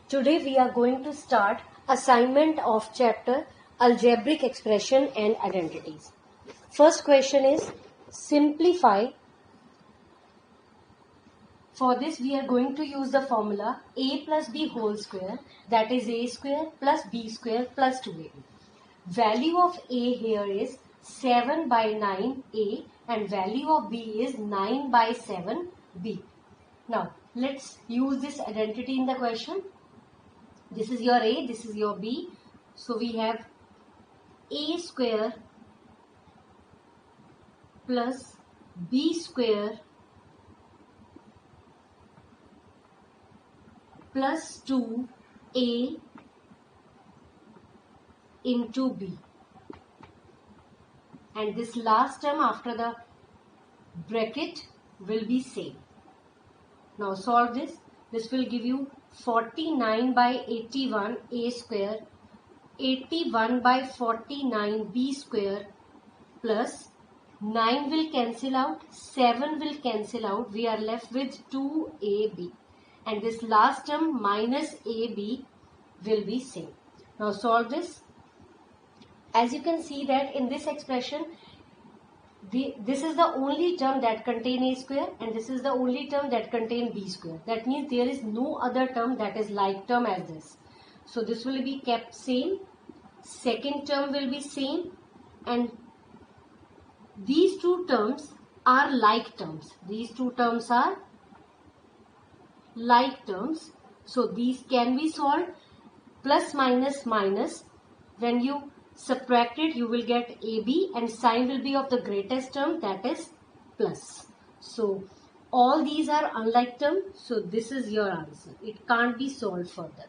Today we are going to start assignment of chapter Algebraic Expression and Identities. First question is simplify. For this we are going to use the formula a plus b whole square, that is a square plus b square plus 2ab. Value of a here is 7 by 9a and value of b is 9 by 7b. Now let's use this identity in the question. This is your a, this is your b. So we have a square plus b square plus 2a into b. And this last term after the bracket will be same. Now solve this. This will give you 49 by 81 a square, 81 by 49 b square plus 9 will cancel out, 7 will cancel out. We are left with 2ab. And this last term minus ab will be same. Now solve this. As you can see that in this expression, this is the only term that contain a square and this is the only term that contain b square. That means there is no other term that is like term as this. So this will be kept same. Second term will be same, and these two terms are like terms. These two terms are like terms. So these can be solved. Plus minus minus. When you subtract it, you will get AB and sign will be of the greatest term, that is plus. So all these are unlike term. So this is your answer. It can't be solved further.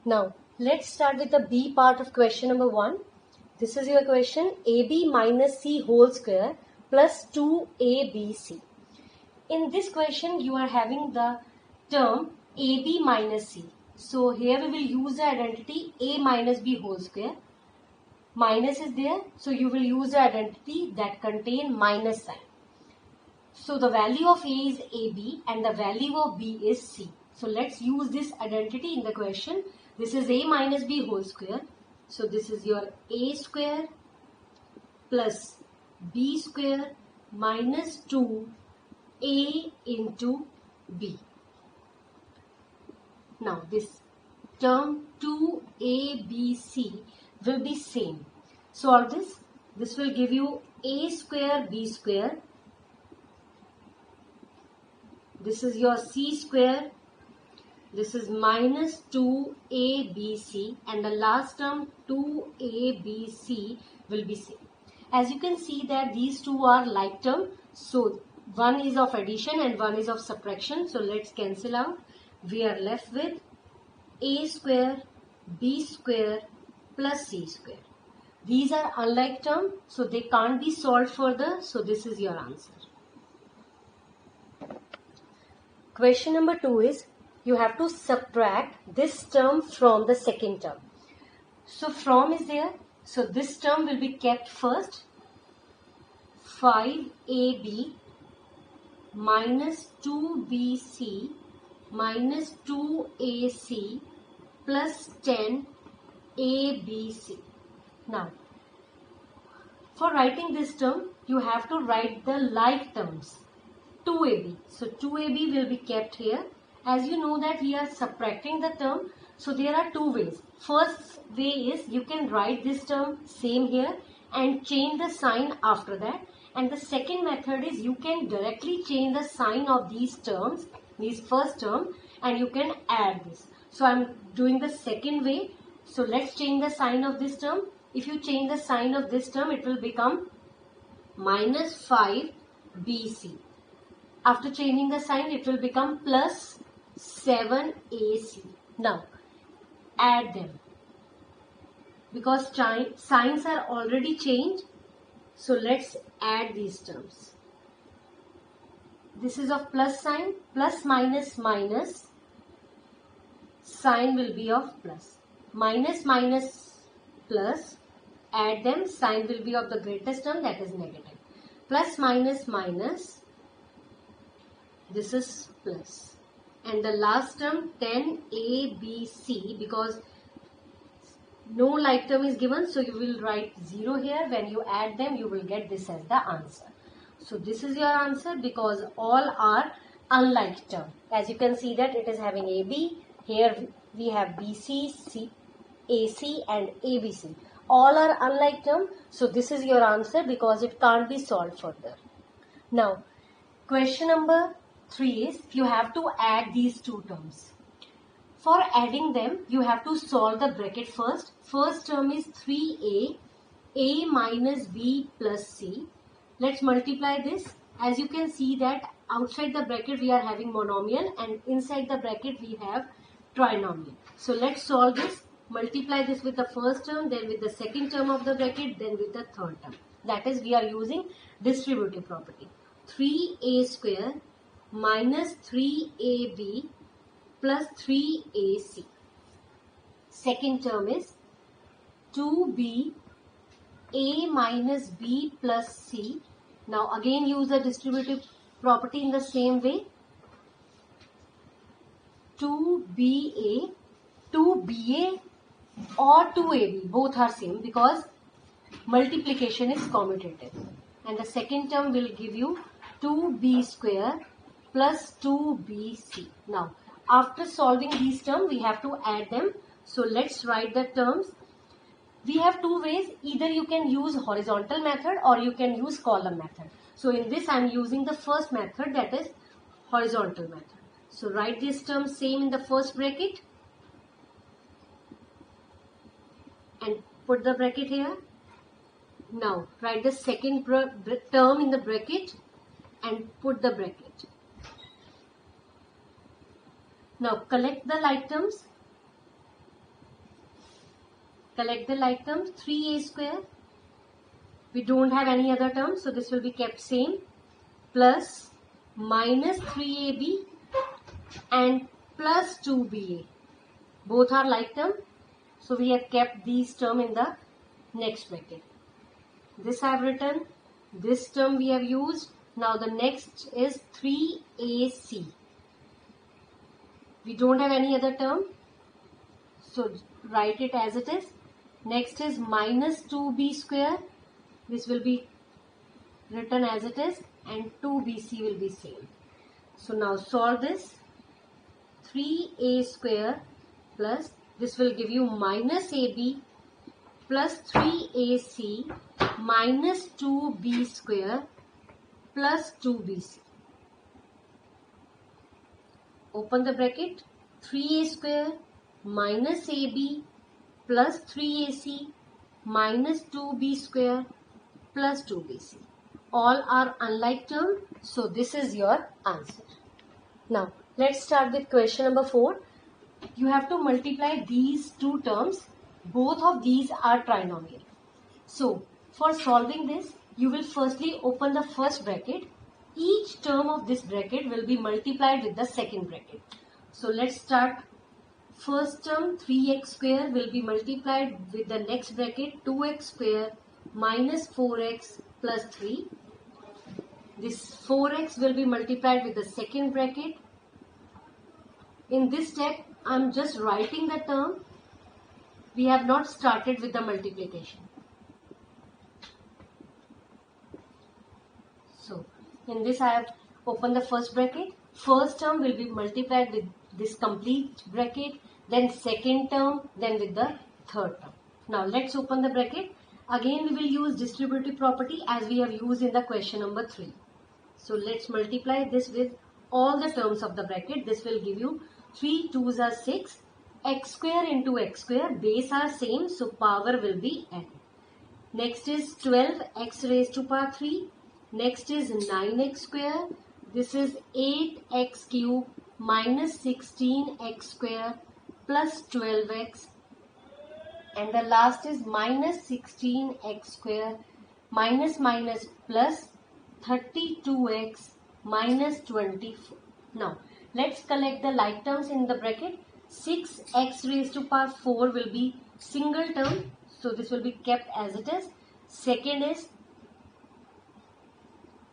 Now let's start with the B part of question number 1. This is your question. AB minus C whole square plus 2ABC. In this question you are having the term AB minus C. So here we will use the identity a minus b whole square. Minus is there, so you will use the identity that contain minus sign. So the value of a is ab and the value of b is c. So let's use this identity in the question. This is a minus b whole square. So this is your a square plus b square minus 2a into b. Now this term 2abc will be same. Solve this. This will give you a square b square. This is your c square. This is minus 2abc and the last term 2abc will be same. As you can see that these two are like term. So one is of addition and one is of subtraction. So let's cancel out. We are left with a square b square plus c square. These are unlike term, so they can't be solved further. So this is your answer. Question number 2 is you have to subtract this term from the second term. So from is there. So this term will be kept first. 5ab minus 2bc minus 2ac plus 10abc. Now, for writing this term, you have to write the like terms. 2ab. So 2ab will be kept here. As you know that we are subtracting the term, so there are two ways. First way is you can write this term same here and change the sign after that. And the second method is you can directly change the sign of these terms, these first term, and you can add this. So I am doing the second way. So let's change the sign of this term. If you change the sign of this term, it will become minus 5bc. After changing the sign, it will become plus 7ac. Now add them. Because signs are already changed, so let's add these terms. This is of plus sign, plus minus minus, sign will be of plus. Minus minus plus, add them, sign will be of the greatest term, that is negative. Plus minus minus, this is plus. and the last term 10abc, because no like term is given, so you will write 0 here. When you add them, you will get this as the answer. So this is your answer because all are unlike term. As you can see that it is having AB. Here we have BC, AC and ABC. All are unlike term. So this is your answer because it can't be solved further. Now, question number 3 is you have to add these two terms. For adding them, you have to solve the bracket first. First term is 3a, a minus b plus c. Let's multiply this. As you can see that outside the bracket we are having monomial and inside the bracket we have trinomial. So let's solve this. Multiply this with the first term, then with the second term of the bracket, then with the third term. That is, we are using distributive property. 3a square minus 3ab plus 3ac. Second term is 2b a minus b plus c. Now again use the distributive property in the same way. 2ba, 2ba or 2ab, both are same because multiplication is commutative. And the second term will give you 2b square plus 2bc. Now after solving these terms, we have to add them. So let's write the terms. We have two ways. Either you can use horizontal method or you can use column method. So in this I am using the first method, that is horizontal method. So write this term same in the first bracket and put the bracket here. Now write the second term in the bracket and put the bracket. Now collect the like terms. Collect the like terms. 3a square. We don't have any other terms, so this will be kept same. Plus minus 3ab and plus 2ba. Both are like term. So we have kept these term in the next bracket. This I have written. This term we have used. Now the next is 3ac. We don't have any other term, so write it as it is. Next is minus 2b square. This will be written as it is and 2bc will be same. So now solve this. 3a square plus, this will give you minus ab plus 3ac minus 2b square plus 2bc. Open the bracket. 3a square minus ab plus 3ac minus 2b square plus 2bc. All are unlike term, so this is your answer. Now let's start with question number 4. You have to multiply these two terms. Both of these are trinomial. So for solving this, you will firstly open the first bracket. Each term of this bracket will be multiplied with the second bracket. So let's start. First term 3x square will be multiplied with the next bracket 2x square minus 4x plus 3. This 4x will be multiplied with the second bracket. In this step, I am just writing the term. We have not started with the multiplication. So in this I have opened the first bracket. First term will be multiplied with this complete bracket, then second term, then with the third term. Now let's open the bracket. Again we will use distributive property as we have used in the question number 3. So let's multiply this with all the terms of the bracket. This will give you 3 2s are 6. X square into x square, base are same, so power will be added. Next is 12x raised to power 3. Next is 9x square. This is 8x cube minus 16x square plus 12x. And the last is minus 16x square minus minus plus 32x minus 24. Now let's collect the like terms in the bracket. 6x raised to power 4 will be single term, so this will be kept as it is. Second is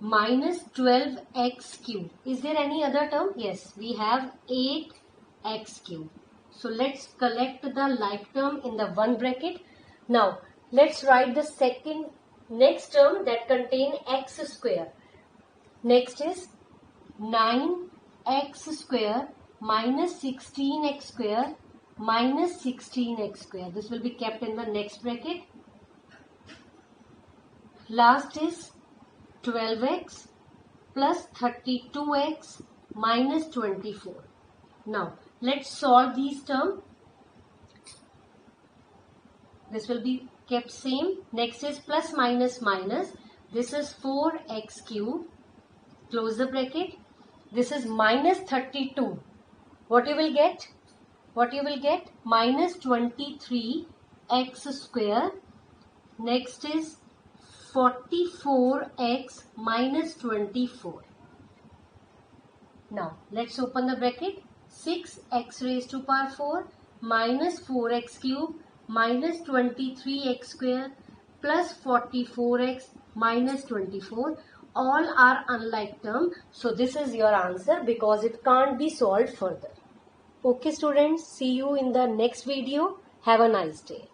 minus 12x cube. Is there any other term? Yes, we have 8x cube. So let's collect the like term in the one bracket. Now let's write the next term that contain x square. Next is 9x square minus 16x square minus 16x square. This will be kept in the next bracket. Last is 12x plus 32x minus 24. Now let's solve these terms. This will be kept same. Next is plus minus minus. This is 4x cube. Close the bracket. This is minus 32. What you will get? Minus 23x square. Next is 44x minus 24. Now let's open the bracket. 6x raised to power 4 minus 4x cube minus 23x square plus 44x minus 24. All are unlike term. So this is your answer because it can't be solved further. Okay students, see you in the next video. Have a nice day.